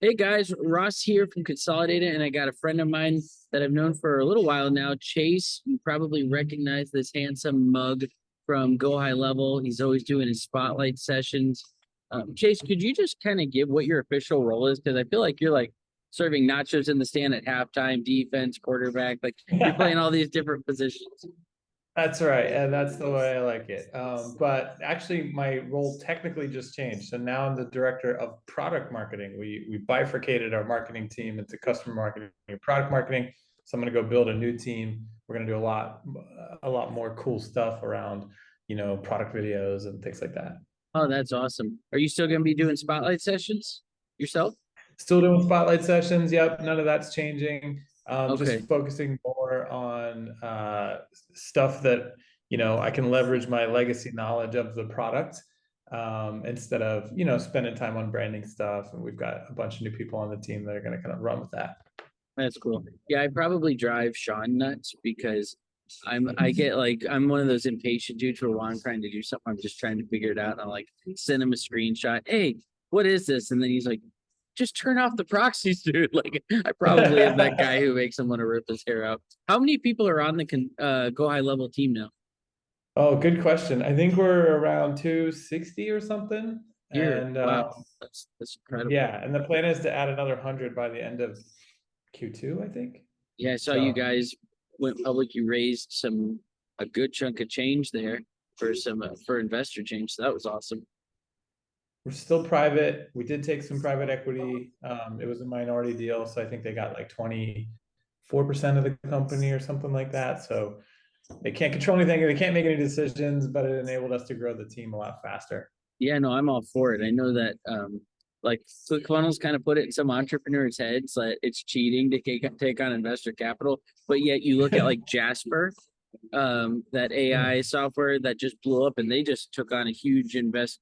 Hey guys, Ross here from Consolidata, and I got a friend of mine that I've known for a little while now, Chase. You probably recognize this handsome mug from Go High Level. He's always doing his spotlight sessions. Chase, could you just kind of give what your official role is? Because I feel like you're like serving nachos in the stand at halftime, defense, quarterback, like you're playing all these different positions. That's right, and that's the way I like it. But actually, my role technically just changed. So now I'm the director of product marketing. We bifurcated our marketing team into customer marketing and product marketing. So I'm going to go build a new team. We're going to do a lot more cool stuff around, product videos and things like that. Oh, that's awesome. Are you still going to be doing spotlight sessions yourself? Still doing spotlight sessions. Yep, none of that's changing. Okay. Just focusing more on stuff that I can leverage my legacy knowledge of the product instead of spending time on branding stuff. And we've got a bunch of new people on the team that are going to kind of run with that. That's cool. Yeah, I probably drive Sean nuts because I get like I'm one of those impatient dudes where while I'm trying to do something, I'm just trying to figure it out. And I like send him a screenshot. Hey, what is this? And then he's like, just turn off the proxies, dude. Like I probably am that guy who makes him want to rip his hair out. How many people are on the Go High Level team now? Oh, good question. I think we're around 260 or something. Here, And wow, that's incredible. yeah, and the plan is to add another 100 by the end of Q2, I think. Yeah, I saw you So guys went public. You raised a good chunk of change there for some for investor change. So that was awesome. we're still private. We did take some private equity. It was a minority deal, so I think they got like 24% of the company or something like that. So they can't control anything. They can't make any decisions, but it enabled us to grow the team a lot faster. Yeah, no, I'm all for it. I know that like ClickFunnels kind of put it in some entrepreneurs' heads that it's cheating to take on investor capital, but yet you look at like Jasper, that AI software that just blew up and they just took on a huge investment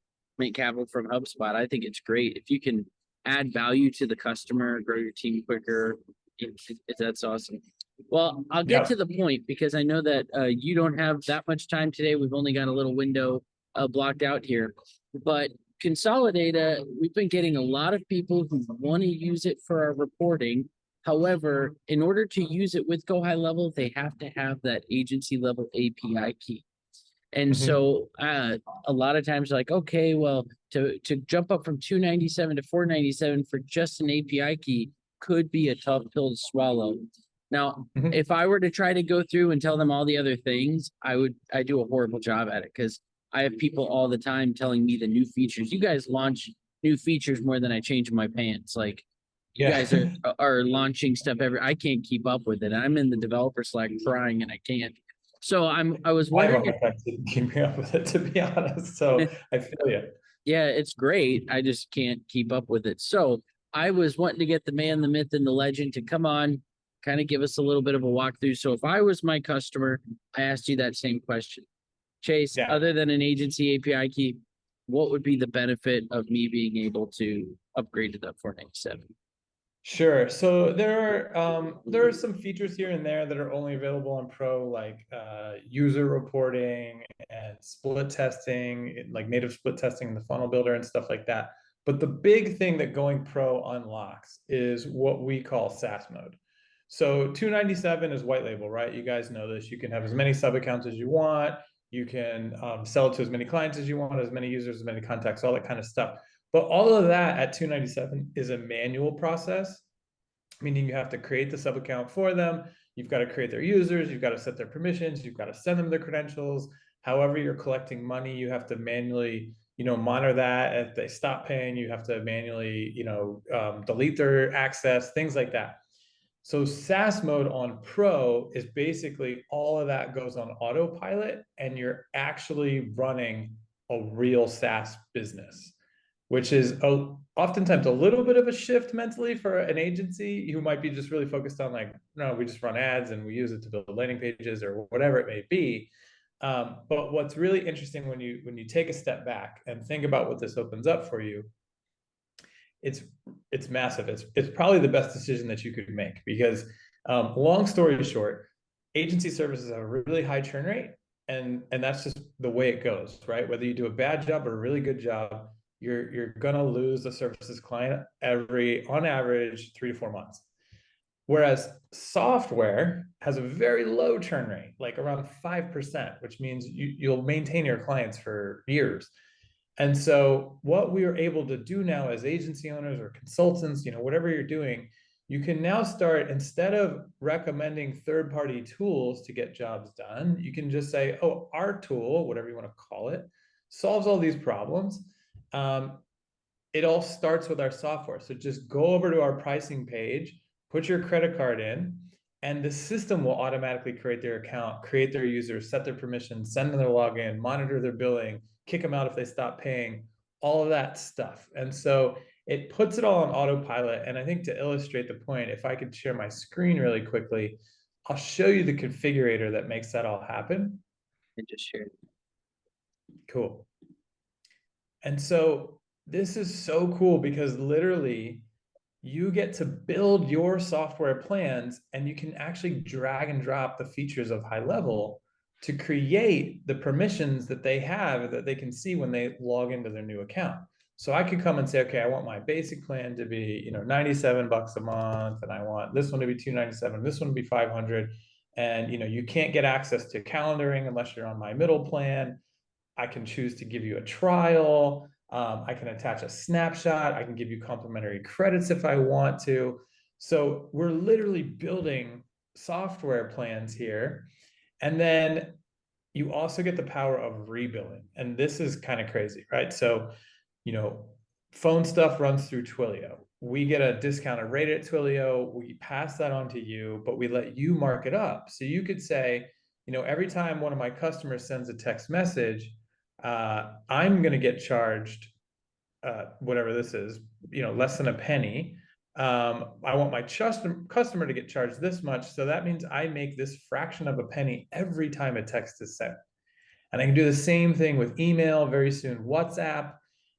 capital from HubSpot. I think it's great if you can add value to the customer, grow your team quicker. That's awesome. Well, I'll get to Yeah. the point because I know that you don't have that much time today. We've only got a little window blocked out here. But Consolidata, we've been getting a lot of people who want to use it for our reporting. However, in order to use it with Go High Level, they have to have that agency level API key. And Mhm. so a lot of times like, okay, well, to jump up from 297 to 497 for just an API key could be a tough pill to swallow. Now, Mhm. if I were to try to go through and tell them all the other things, I do a horrible job at it because I have people all the time telling me the new features. You guys launch new features more than I change my pants. Like you Yeah. guys are launching stuff I can't keep up with it. I'm in the developer Slack crying and I can't. So I was I have a wondering hard time keeping up with it, to be honest. So if I feel you. yeah, it's great. I just can't keep up with it. So I was wanting to get the man, the myth, and the legend to come on, kind of give us a little bit of a walkthrough. So if I was my customer, I asked you that same question. Chase, Yeah. other than an agency API key, what would be the benefit of me being able to upgrade to the 497? Sure. So there are some features here and there that are only available on Pro, like user reporting and split testing, like native split testing in the funnel builder and stuff like that. But the big thing that going Pro unlocks is what we call SaaS mode. So 297 is white label, right? You guys know this. You can have as many sub accounts as you want. You can sell it to as many clients as you want, as many users, as many contacts, all that kind of stuff. But all of that at 297 is a manual process, meaning you have to create the sub account for them. You've got to create their users. You've got to set their permissions. You've got to send them their credentials. However, you're collecting money, you have to manually, monitor that. If they stop paying, you have to manually, delete their access, things like that. So SaaS mode on Pro is basically all of that goes on autopilot, and you're actually running a real SaaS business, which is oftentimes a little bit of a shift mentally for an agency who might be just really focused on like, no, we just run ads and we use it to build landing pages or whatever it may be. But what's really interesting when you take a step back and think about what this opens up for you, it's it's massive. It's probably the best decision that you could make because, long story short, agency services have a really high churn rate, and that's just the way it goes, right? Whether you do a bad job or a really good job, you're gonna lose a services client on average 3 to 4 months. Whereas software has a very low churn rate, like around 5%, which means you'll maintain your clients for years. And so what we are able to do now as agency owners or consultants, whatever you're doing, you can now start, instead of recommending third-party tools to get jobs done, you can just say, oh, our tool, whatever you want to call it, solves all these problems. It all starts with our software. So just go over to our pricing page, put your credit card in, and the system will automatically create their account, create their users, set their permissions, send them their login, monitor their billing, kick them out if they stop paying, all of that stuff. And so it puts it all on autopilot. And I think, to illustrate the point, if I could share my screen really quickly, I'll show you the configurator that makes that all happen. I just shared. Cool. And so this is so cool because literally you get to build your software plans, and you can actually drag and drop the features of HighLevel to create the permissions that they have, that they can see when they log into their new account. So I could come and say, okay, I want my basic plan to be, $97 a month, and I want this one to be $297, this one to be $500. And you can't get access to calendaring unless you're on my middle plan. I can choose to give you a trial. I can attach a snapshot. I can give you complimentary credits if I want to. So we're literally building software plans here. And then you also get the power of rebilling. And this is kind of crazy, right? So, phone stuff runs through Twilio. We get a discounted rate at Twilio. We pass that on to you, but we let you mark it up. So you could say, every time one of my customers sends a text message, I'm going to get charged whatever this is, less than a penny. I want my customer to get charged this much. So that means I make this fraction of a penny every time a text is sent. And I can do the same thing with email, very soon WhatsApp.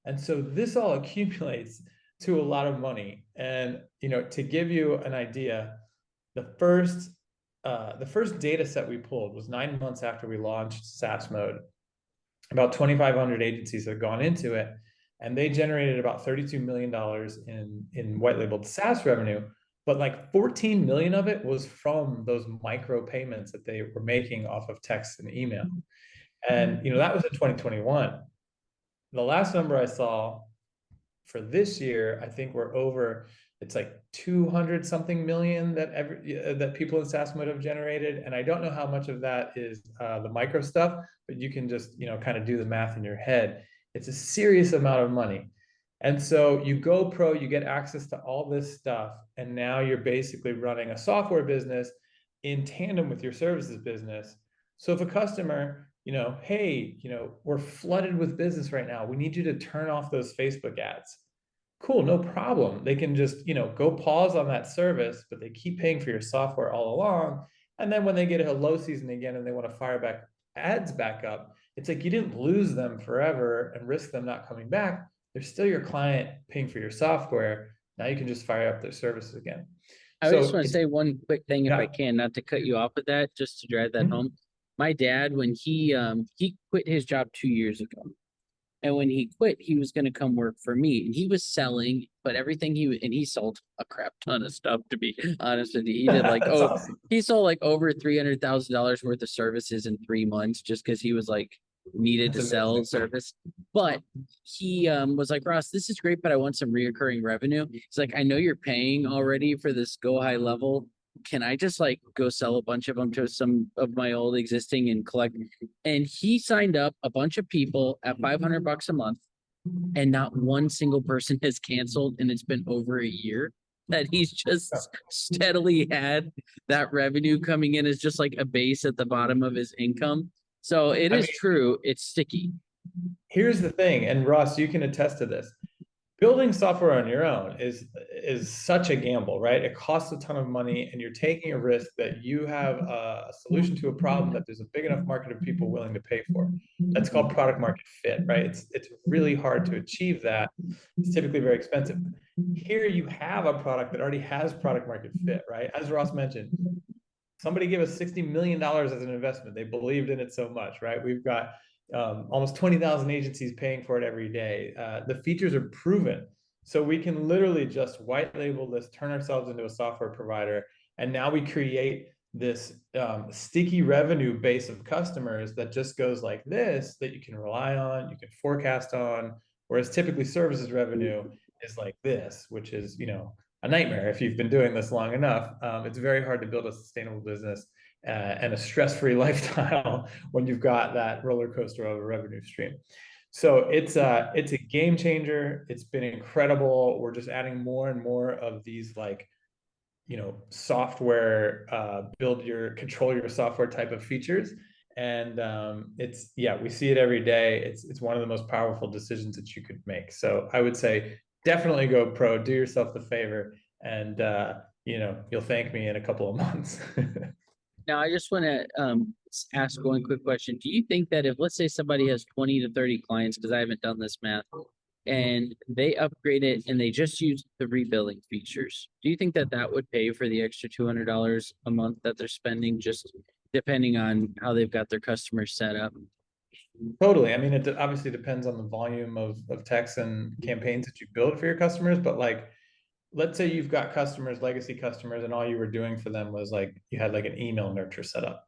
And so this all accumulates to a lot of money. And, to give you an idea, the first data set we pulled was 9 months after we launched SaaS mode. About 2,500 agencies have gone into it, and they generated about $32 million in white labeled SaaS revenue. But like 14 million of it was from those micro payments that they were making off of text and email. And that was in 2021. The last number I saw for this year, I think we're over, it's like 200 something million that people in SaaS mode have generated. And I don't know how much of that is the micro stuff, but you can just, kind of do the math in your head. It's a serious amount of money. And so you go pro, you get access to all this stuff. And now you're basically running a software business in tandem with your services business. So if a customer, hey, we're flooded with business right now, we need you to turn off those Facebook ads. Cool, no problem. They can just, go pause on that service, but they keep paying for your software all along. And then when they get a low season again and they want to fire back ads back up, it's like you didn't lose them forever and risk them not coming back. They're still your client paying for your software. Now you can just fire up their services again. I just So want to say one quick thing, if I yeah. can, not to cut you off with that, just to drive that home. My dad, when he quit his job 2 years ago, and when he quit, he was going to come work for me, and he was selling, but everything he sold a crap ton of stuff. To be honest with you, he did like That's awesome. he sold like over $300,000 worth of services in 3 months, just because he was like needed That's to sell amazing. service. But he was like, Ross, this is great, but I want some reoccurring revenue. He's like, I know you're paying already for this GoHighLevel. Can I just like go sell a bunch of them to some of my old existing and collect? And he signed up a bunch of people at $500 a month, and not one single person has canceled. And it's been over a year that he's just steadily had that revenue coming in as just like a base at the bottom of his income. So it is true. It's sticky. Here's the thing, and Ross, you can attest to this. Building software on your own is such a gamble, right? It costs a ton of money, and you're taking a risk that you have a solution to a problem that there's a big enough market of people willing to pay for. That's called product market fit, right? It's really hard to achieve that. It's typically very expensive. Here you have a product that already has product market fit, right? As Ross mentioned, somebody gave us $60 million as an investment. They believed in it so much, right? We've got almost 20,000 agencies paying for it every day. The features are proven. So we can literally just white label this, turn ourselves into a software provider, and now we create this sticky revenue base of customers that just goes like this, that you can rely on, you can forecast on, whereas typically services revenue is like this, which is, a nightmare if you've been doing this long enough. It's very hard to build a sustainable business and a stress-free lifestyle when you've got that roller coaster of a revenue stream. So it's a game changer. It's been incredible. We're just adding more and more of these like, software, control your software type of features. And we see it every day. It's one of the most powerful decisions that you could make. So I would say definitely go pro, do yourself the favor, and you'll thank me in a couple of months. Now, I just want to ask one quick question. Do you think that if, let's say, somebody has 20 to 30 clients, because I haven't done this math, and they upgrade it and they just use the rebilling features, do you think that that would pay for the extra $200 a month that they're spending, just depending on how they've got their customers set up? Totally. I mean, it obviously depends on the volume of texts and campaigns that you build for your customers, but like, let's say you've got customers, legacy customers, and all you were doing for them was like you had like an email nurture set up.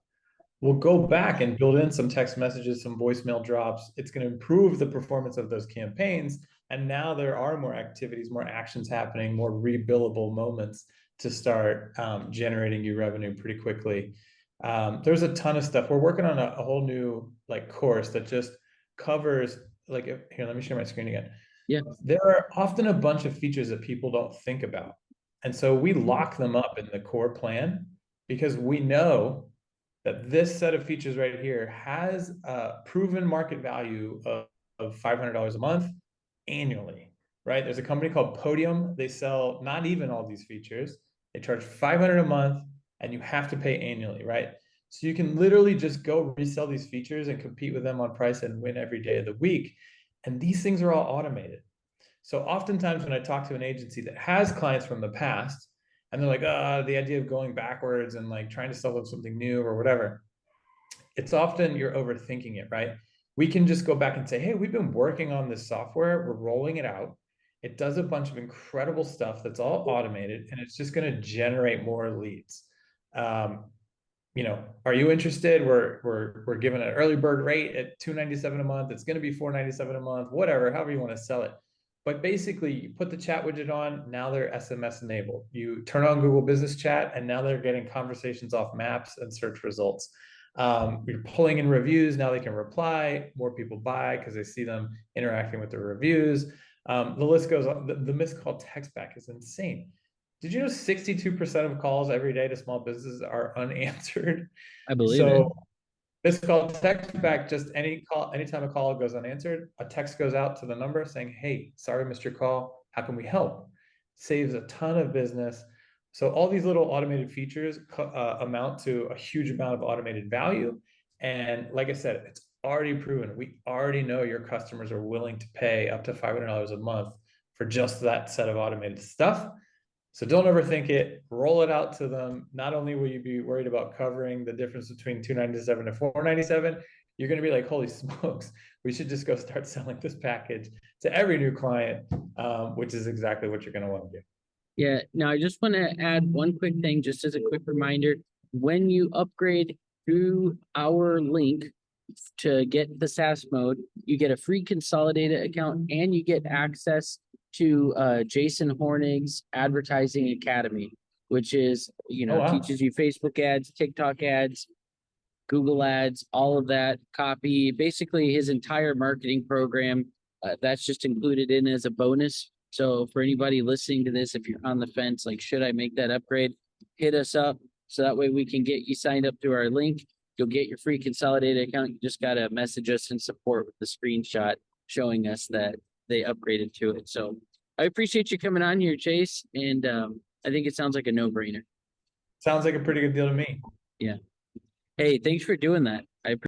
We'll go back and build in some text messages, some voicemail drops. It's going to improve the performance of those campaigns. And now there are more activities, more actions happening, more rebillable moments to start generating you revenue pretty quickly. There's a ton of stuff. We're working on a whole new like course that just covers like, here, let me share my screen again. Yeah. There are often a bunch of features that people don't think about. And so we lock them up in the core plan because we know that this set of features right here has a proven market value of $500 a month annually, right? There's a company called Podium. They sell not even all these features. They charge $500 a month and you have to pay annually, right? So you can literally just go resell these features and compete with them on price and win every day of the week. And these things are all automated. So oftentimes when I talk to an agency that has clients from the past, and they're like, the idea of going backwards and like trying to sell them something new or whatever, it's often you're overthinking it, right? We can just go back and say, hey, we've been working on this software, we're rolling it out. It does a bunch of incredible stuff that's all automated, and it's just going to generate more leads. Are you interested? We're giving an early bird rate at $297 a month. It's going to be $497 a month, whatever, however you want to sell it. But basically, you put the chat widget on, now they're SMS enabled. You turn on Google Business Chat, and now they're getting conversations off maps and search results. You're pulling in reviews, now they can reply. More people buy because they see them interacting with the reviews. The list goes on. The missed call text back is insane. Did you know 62% of calls every day to small businesses are unanswered? I believe it. So this call text back, just anytime a call goes unanswered, a text goes out to the number saying, hey, sorry, missed your call. How can we help? Saves a ton of business. So all these little automated features amount to a huge amount of automated value. And like I said, it's already proven. We already know your customers are willing to pay up to $500 a month for just that set of automated stuff. So don't overthink it. Roll it out to them. Not only will you be worried about covering the difference between $297 and $497, you're going to be like, holy smokes, we should just go start selling this package to every new client, which is exactly what you're going to want to do. Yeah. Now, I just want to add one quick thing, just as a quick reminder. When you upgrade through our link to get the SaaS mode, you get a free Consolidata account and you get access to Jason Hornig's Advertising Academy, which is, teaches you Facebook ads, TikTok ads, Google ads, all of that, copy, basically his entire marketing program. That's just included in as a bonus. So for anybody listening to this, if you're on the fence, like, should I make that upgrade? Hit us up. So that way we can get you signed up through our link. You'll get your free Consolidated account. You just got to message us in support with the screenshot showing us that they upgraded to it. So I appreciate you coming on here, Chase. And I think it sounds like a no-brainer. Sounds like a pretty good deal to me. Yeah. Hey, thanks for doing that. I appreciate